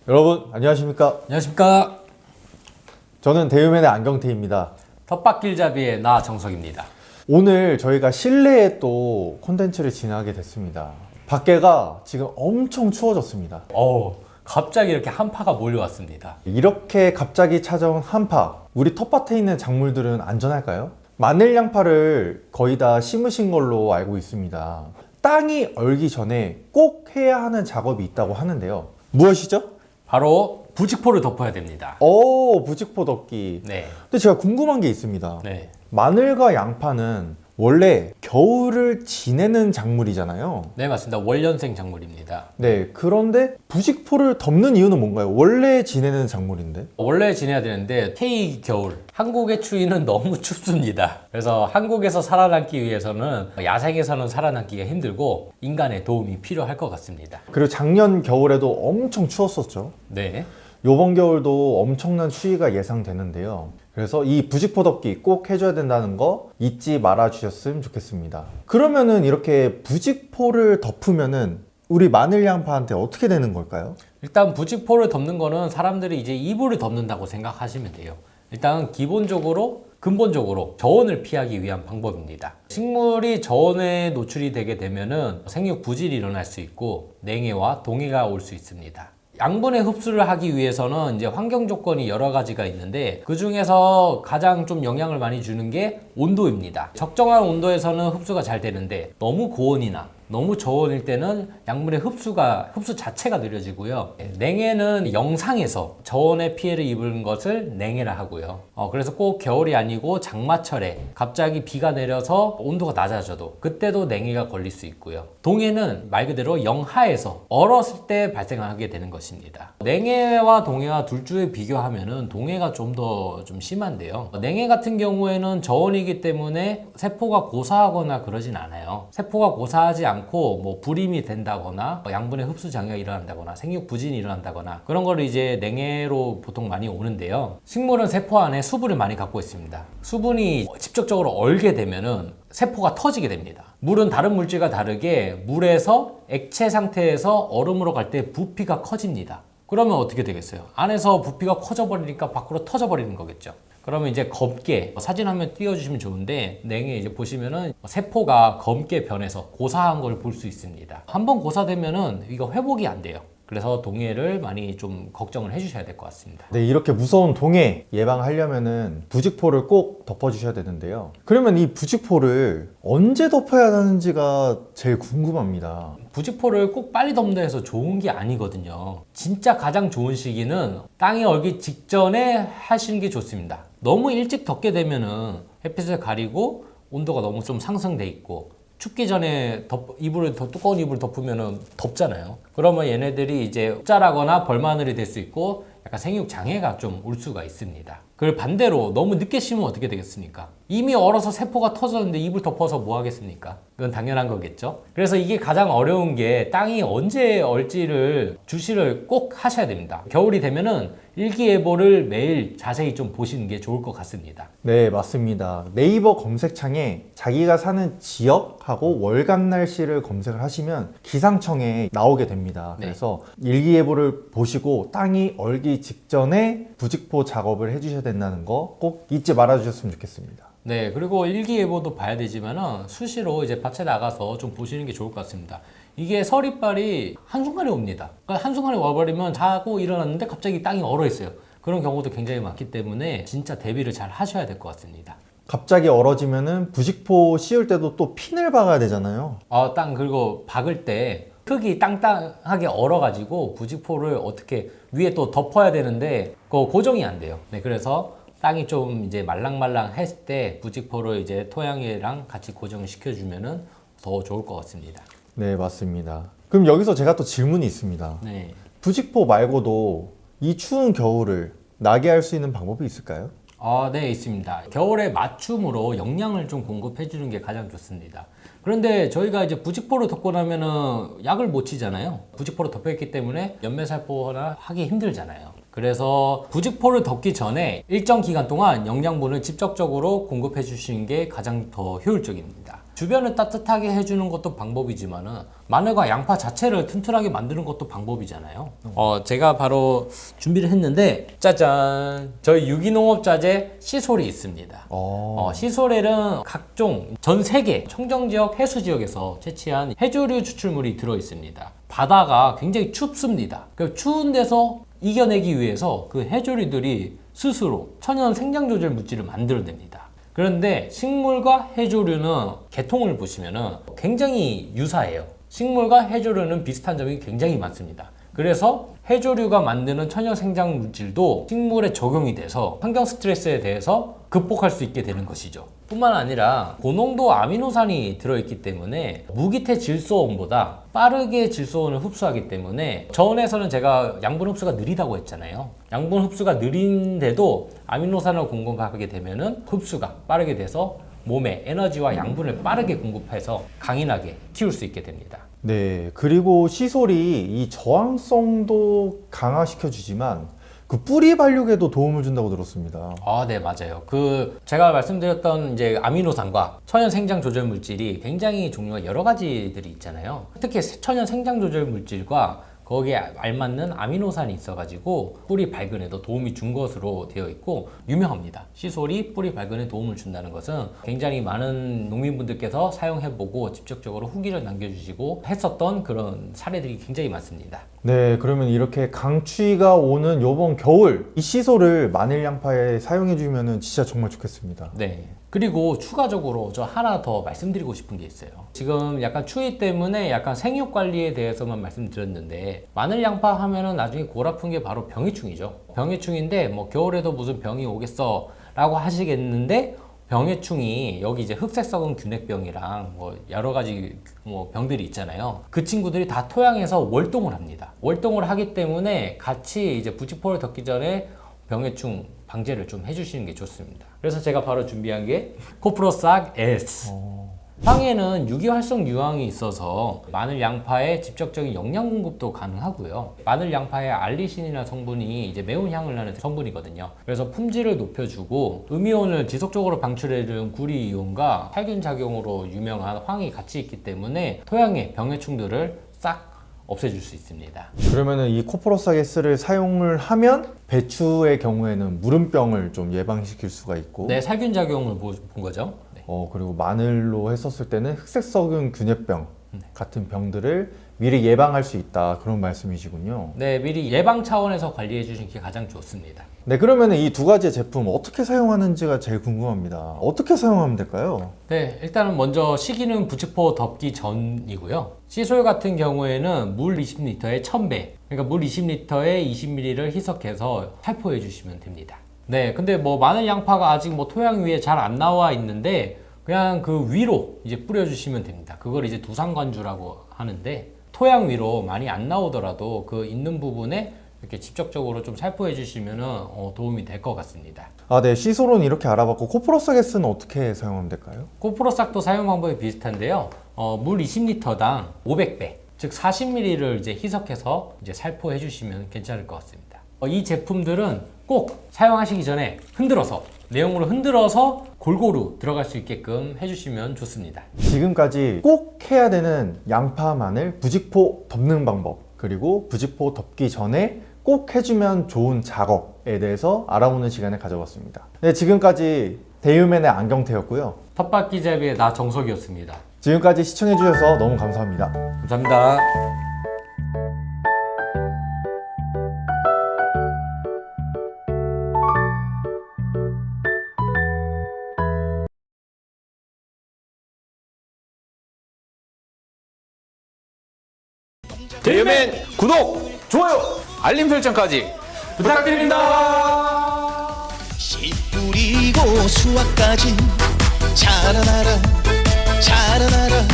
여러분 안녕하십니까? 안녕하십니까. 저는 대유맨의 안경태입니다. 텃밭길잡이의 나 정석입니다. 오늘 저희가 실내에 또 콘텐츠를 진행하게 됐습니다. 밖에가 지금 엄청 추워졌습니다. 갑자기 이렇게 한파가 몰려왔습니다. 이렇게 갑자기 찾아온 한파, 우리 텃밭에 있는 작물들은 안전할까요? 마늘 양파를 거의 다 심으신 걸로 알고 있습니다. 땅이 얼기 전에 꼭 해야 하는 작업이 있다고 하는데요. 무엇이죠? 바로 부직포를 덮어야 됩니다. 부직포 덮기. 네. 근데 제가 궁금한 게 있습니다. 네. 마늘과 양파는 원래 겨울을 지내는 작물이잖아요. 네, 맞습니다. 월년생 작물입니다. 네, 그런데 부직포를 덮는 이유는 뭔가요? 원래 지내는 작물인데? 원래 지내야 되는데 K 겨울, 한국의 추위는 너무 춥습니다. 그래서 한국에서 살아남기 위해서는 야생에서는 살아남기가 힘들고 인간의 도움이 필요할 것 같습니다. 그리고 작년 겨울에도 엄청 추웠었죠. 네. 요번 겨울도 엄청난 추위가 예상되는데요. 그래서 이 부직포 덮기 꼭 해줘야 된다는 거 잊지 말아 주셨으면 좋겠습니다. 그러면은 이렇게 부직포를 덮으면은 우리 마늘 양파한테 어떻게 되는 걸까요? 일단 부직포를 덮는 거는 사람들이 이제 이불을 덮는다고 생각하시면 돼요. 일단 근본적으로 저온을 피하기 위한 방법입니다. 식물이 저온에 노출이 되게 되면은 생육 부질이 일어날 수 있고 냉해와 동해가 올 수 있습니다. 양분의 흡수를 하기 위해서는 이제 환경 조건이 여러 가지가 있는데 그 중에서 가장 좀 영향을 많이 주는 게 온도입니다. 적정한 온도에서는 흡수가 잘 되는데 너무 고온이나 너무 저온일 때는 양분의 흡수 자체가 느려지고요. 냉해는 영상에서 저온의 피해를 입은 것을 냉해라 하고요. 그래서 꼭 겨울이 아니고 장마철에 갑자기 비가 내려서 온도가 낮아져도 그때도 냉해가 걸릴 수 있고요. 동해는 말 그대로 영하에서 얼었을 때 발생하게 되는 것입니다. 냉해와 동해와 둘 중에 비교하면은 동해가 좀 더 심한데요. 냉해 같은 경우에는 저온이기 때문에 세포가 고사하거나 그러진 않아요. 세포가 고사하지 않고 뭐 불임이 된다거나 양분의 흡수 장애가 일어난다거나 생육 부진이 일어난다거나 그런 거를 이제 냉해로 보통 많이 오는데요. 식물은 세포 안에 수분을 많이 갖고 있습니다. 수분이 직접적으로 얼게 되면은 세포가 터지게 됩니다. 물은 다른 물질과 다르게 물에서 액체 상태에서 얼음으로 갈 때 부피가 커집니다. 그러면 어떻게 되겠어요? 안에서 부피가 커져버리니까 밖으로 터져버리는 거겠죠. 그러면 이제 검게 사진 한번 띄워주시면 좋은데 냉해 이제 보시면은 세포가 검게 변해서 고사한 걸 볼 수 있습니다. 한번 고사되면은 이거 회복이 안 돼요. 그래서 동해를 많이 좀 걱정을 해주셔야 될 것 같습니다. 네, 이렇게 무서운 동해 예방하려면은 부직포를 꼭 덮어주셔야 되는데요. 그러면 이 부직포를 언제 덮어야 하는지가 제일 궁금합니다. 부직포를 꼭 빨리 덮는다 해서 좋은 게 아니거든요. 진짜 가장 좋은 시기는 땅이 얼기 직전에 하시는 게 좋습니다. 너무 일찍 덮게 되면은 햇빛을 가리고 온도가 너무 좀 상승돼 있고 춥기 전에 두꺼운 이불을 덮으면 덥잖아요. 그러면 얘네들이 이제 자라거나 벌마늘이 될 수 있고 약간 생육 장애가 좀 올 수가 있습니다. 그걸 반대로 너무 늦게 심으면 어떻게 되겠습니까? 이미 얼어서 세포가 터졌는데 이불 덮어서 뭐 하겠습니까? 그건 당연한 거겠죠. 그래서 이게 가장 어려운 게 땅이 언제 얼지를 주시를 꼭 하셔야 됩니다. 겨울이 되면은 일기예보를 매일 자세히 좀 보시는 게 좋을 것 같습니다. 네, 맞습니다. 네이버 검색창에 자기가 사는 지역하고 월간 날씨를 검색을 하시면 기상청에 나오게 됩니다. 네. 그래서 일기예보를 보시고 땅이 얼기 직전에 부직포 작업을 해주셔야 된다는 거 꼭 잊지 말아 주셨으면 좋겠습니다. 네, 그리고 일기예보도 봐야 되지만은 수시로 이제 밭에 나가서 좀 보시는 게 좋을 것 같습니다. 이게 서리빨이 한순간에 옵니다. 그러니까 한순간에 와버리면 자고 일어났는데 갑자기 땅이 얼어 있어요. 그런 경우도 굉장히 많기 때문에 진짜 대비를 잘 하셔야 될 것 같습니다. 갑자기 얼어지면은 부직포 씌울 때도 또 핀을 박아야 되잖아요. 땅 그리고 박을 때 흙이 땅땅하게 얼어가지고 부직포를 어떻게 위에 또 덮어야 되는데 그거 고정이 안 돼요. 네, 그래서 땅이 좀 이제 말랑말랑 했을 때 부직포를 이제 토양이랑 같이 고정을 시켜주면은 더 좋을 것 같습니다. 네, 맞습니다. 그럼 여기서 제가 또 질문이 있습니다. 네. 부직포 말고도 이 추운 겨울을 나게 할 수 있는 방법이 있을까요? 네, 있습니다. 겨울에 맞춤으로 영양을 좀 공급해 주는 게 가장 좋습니다. 그런데 저희가 이제 부직포를 덮고 나면은 약을 못 치잖아요. 부직포로 덮여있기 때문에 연매살포나 하기 힘들잖아요. 그래서 부직포를 덮기 전에 일정 기간 동안 영양분을 직접적으로 공급해 주시는 게 가장 더 효율적입니다. 주변을 따뜻하게 해주는 것도 방법이지만은 마늘과 양파 자체를 튼튼하게 만드는 것도 방법이잖아요. 제가 바로 준비를 했는데 짜잔! 저희 유기농업자재 시솔이 있습니다. 시솔에는 각종 전 세계 청정지역, 해수지역에서 채취한 해조류 추출물이 들어있습니다. 바다가 굉장히 춥습니다. 그 추운 데서 이겨내기 위해서 그 해조류들이 스스로 천연 생장조절 물질을 만들어냅니다. 그런데 식물과 해조류는 계통을 보시면은 굉장히 유사해요. 식물과 해조류는 비슷한 점이 굉장히 많습니다. 그래서 해조류가 만드는 천연 생장 물질도 식물에 적용이 돼서 환경 스트레스에 대해서 극복할 수 있게 되는 것이죠. 뿐만 아니라 고농도 아미노산이 들어있기 때문에 무기태 질소원보다 빠르게 질소원을 흡수하기 때문에 저온에서는 제가 양분 흡수가 느리다고 했잖아요. 양분 흡수가 느린데도 아미노산을 공급하게 되면은 흡수가 빠르게 돼서 몸에 에너지와 양분을 빠르게 공급해서 강인하게 키울 수 있게 됩니다. 네, 그리고 시솔이 이 저항성도 강화시켜 주지만 그 뿌리 발육에도 도움을 준다고 들었습니다. 네, 맞아요. 제가 말씀드렸던 이제 아미노산과 천연 생장 조절 물질이 굉장히 종류가 여러 가지들이 있잖아요. 특히 천연 생장 조절 물질과 거기에 알맞는 아미노산이 있어가지고 뿌리 발근에도 도움이 준 것으로 되어 있고 유명합니다. 시솔이 뿌리 발근에 도움을 준다는 것은 굉장히 많은 농민분들께서 사용해보고 직접적으로 후기를 남겨주시고 했었던 그런 사례들이 굉장히 많습니다. 네, 그러면 이렇게 강추위가 오는 요번 겨울 이 시솔을 마늘 양파에 사용해주면 진짜 정말 좋겠습니다. 네. 그리고 추가적으로 저 하나 더 말씀드리고 싶은 게 있어요. 지금 약간 추위 때문에 약간 생육 관리에 대해서만 말씀드렸는데 마늘 양파 하면은 나중에 골 아픈 게 바로 병해충이죠. 병해충인데 뭐 겨울에도 무슨 병이 오겠어 라고 하시겠는데 병해충이 여기 이제 흑색 썩은 균핵병이랑 뭐 여러 가지 뭐 병들이 있잖아요. 그 친구들이 다 토양에서 월동을 합니다. 월동을 하기 때문에 같이 이제 부직포를 덮기 전에 병해충 방제를 좀 해주시는 게 좋습니다. 그래서 제가 바로 준비한 게 코프로싹 S. 황에는 유기활성 유황이 있어서 마늘 양파에 직접적인 영양 공급도 가능하고요. 마늘 양파의 알리신이라는 성분이 이제 매운 향을 나는 성분이거든요. 그래서 품질을 높여주고 음이온을 지속적으로 방출해주는 구리이온과 살균 작용으로 유명한 황이 같이 있기 때문에 토양의 병해충들을 싹 없애줄 수 있습니다. 그러면은 이 코프로사게스를 사용을 하면 배추의 경우에는 무름병을 좀 예방시킬 수가 있고, 네, 살균 작용을 본 거죠. 네. 그리고 마늘로 했었을 때는 흑색 썩은 균핵병 같은 병들을 미리 예방할 수 있다, 그런 말씀이시군요. 네, 미리 예방 차원에서 관리해 주시는 게 가장 좋습니다. 네, 그러면 이 두 가지 제품 어떻게 사용하는지가 제일 궁금합니다. 어떻게 사용하면 될까요? 네, 일단은 먼저 시기는 부직포 덮기 전이고요. 시솔 같은 경우에는 물 20리터에 1000배, 그러니까 물 20리터에 20ml를 희석해서 살포해 주시면 됩니다. 네, 근데 뭐 마늘 양파가 아직 뭐 토양 위에 잘 안 나와 있는데 그냥 그 위로 이제 뿌려주시면 됩니다. 그걸 이제 두상관주라고 하는데 토양 위로 많이 안 나오더라도 그 있는 부분에 이렇게 직접적으로 좀 살포해 주시면 도움이 될 것 같습니다. 네, 시솔은 이렇게 알아봤고 코프로사게스는 어떻게 사용하면 될까요? 코프로싹도 사용 방법이 비슷한데요. 물 20리터당 500배, 즉 40ml를 이제 희석해서 이제 살포해 주시면 괜찮을 것 같습니다. 이 제품들은 꼭 사용하시기 전에 내용으로 흔들어서 골고루 들어갈 수 있게끔 해주시면 좋습니다. 지금까지 꼭 해야 되는 양파, 마늘, 부직포 덮는 방법, 그리고 부직포 덮기 전에 꼭 해주면 좋은 작업에 대해서 알아보는 시간을 가져봤습니다. 네, 지금까지 대유맨의 안경태였고요. 텃밭기자비의 나 정석이었습니다. 지금까지 시청해주셔서 너무 감사합니다. 감사합니다. 대유맨 구독, 좋아요, 알림 설정까지 부탁드립니다. 씨 뿌리고 수확까지 자라나라 자라나라